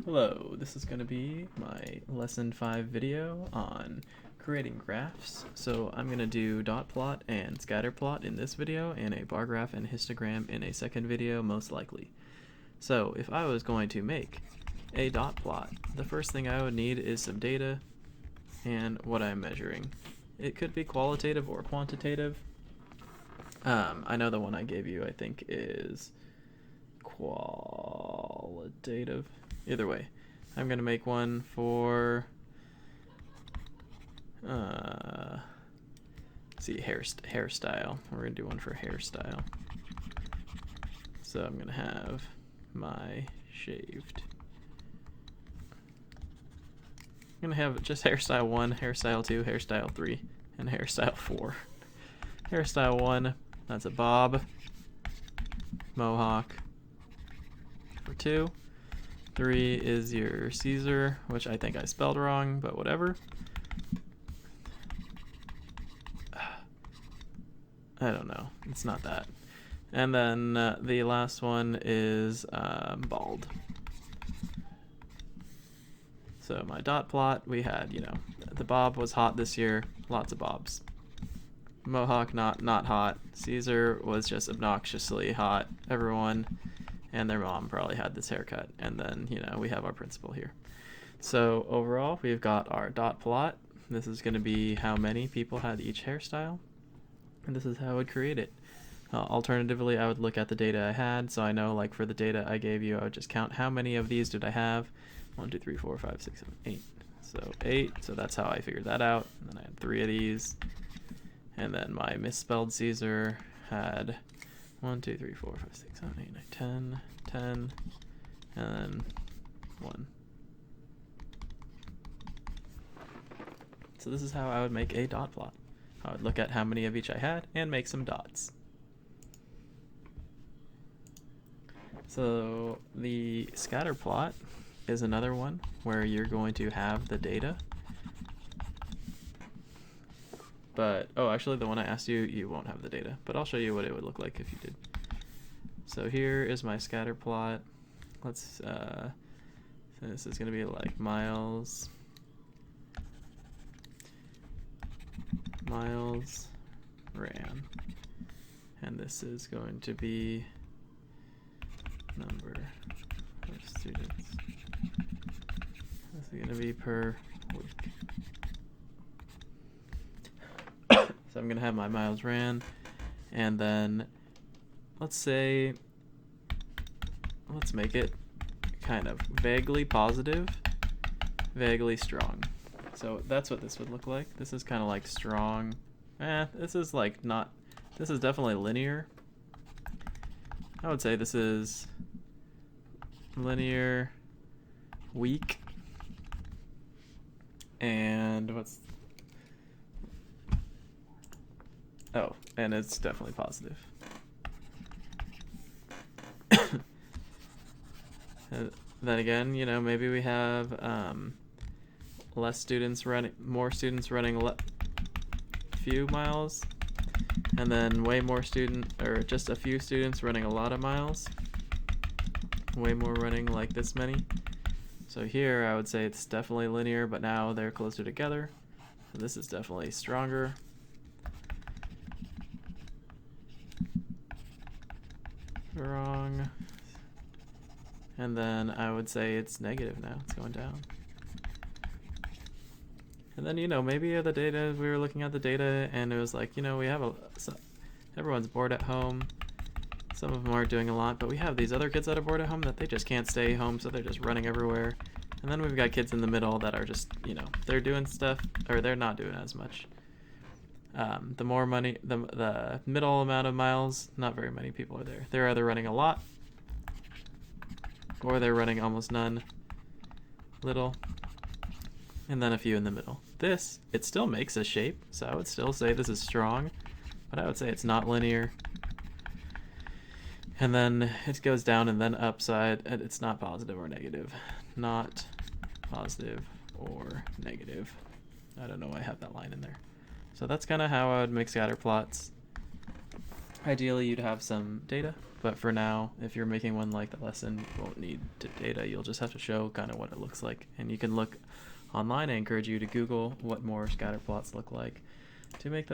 Hello, this is going to be my lesson 5 video on creating graphs. So I'm going to do dot plot and scatter plot in this video and a bar graph and histogram in a second video most likely. So if I was going to make a dot plot, the first thing I would need is some data and what I'm measuring. It could be qualitative or quantitative. I know the one I gave you I think is qualitative. Either way, I'm gonna make one for see, hairstyle. We're gonna do one for hairstyle. So I'm gonna have my shaved. I'm gonna have just hairstyle 1, hairstyle 2, hairstyle 3, and hairstyle 4. Hairstyle 1, that's a bob, mohawk. For 2. 3 is your Caesar, which I think I spelled wrong, but whatever. I don't know. It's not that. And then the last one is bald. So my dot plot, we had, the bob was hot this year, lots of bobs. Mohawk, not hot. Caesar was just obnoxiously hot. Everyone and their mom probably had this haircut. And then, we have our principal here. So overall, we've got our dot plot. This is going to be how many people had each hairstyle. And this is how I would create it. Alternatively, I would look at the data I had. So I know, like, for the data I gave you, I would just count how many of these did I have. 1, 2, 3, 4, 5, 6, 7, 8. So 8. So that's how I figured that out. And then I had 3 of these. And then my misspelled Caesar had 1, 2, 3, 4, 5, 6, 7, 8, 9, 10, 10, and then 1. So this is how I would make a dot plot. I would look at how many of each I had and make some dots. So the scatter plot is another one where you're going to have the data. But, oh, actually the one I asked you, you won't have the data, but I'll show you what it would look like if you did. So here is my scatter plot. Let's, so this is going to be like miles ran. And this is going to be number of students. This is going to be per week. So I'm going to have my miles ran, and then let's make it kind of vaguely positive, vaguely strong. So that's what this would look like. This is kind of like strong. This is like not, this is definitely linear. I would say this is linear, weak, and what's, oh, and it's definitely positive. Then again, maybe we have less students running, more students running few miles, and then way more or just a few students running a lot of miles. Way more running like this many. So here I would say it's definitely linear, but now they're closer together. So this is definitely stronger. Wrong. And then I would say it's negative now. It's going down. And then, maybe the data, we were looking at the data and it was like, we have everyone's bored at home. Some of them aren't doing a lot, but we have these other kids that are bored at home that they just can't stay home, so they're just running everywhere. And then we've got kids in the middle that are just, they're doing stuff, or they're not doing as much. The more money, the middle amount of miles, not very many people are there. They're either running a lot, or they're running almost none, little, and then a few in the middle. This, it still makes a shape, so I would still say this is strong, but I would say it's not linear. And then it goes down and then upside, and it's not positive or negative. Not positive or negative. I don't know why I have that line in there. So that's kind of how I would make scatter plots. Ideally, you'd have some data, but for now, if you're making one like the lesson, you won't need data. You'll just have to show kind of what it looks like. And you can look online. I encourage you to Google what more scatter plots look like to make those.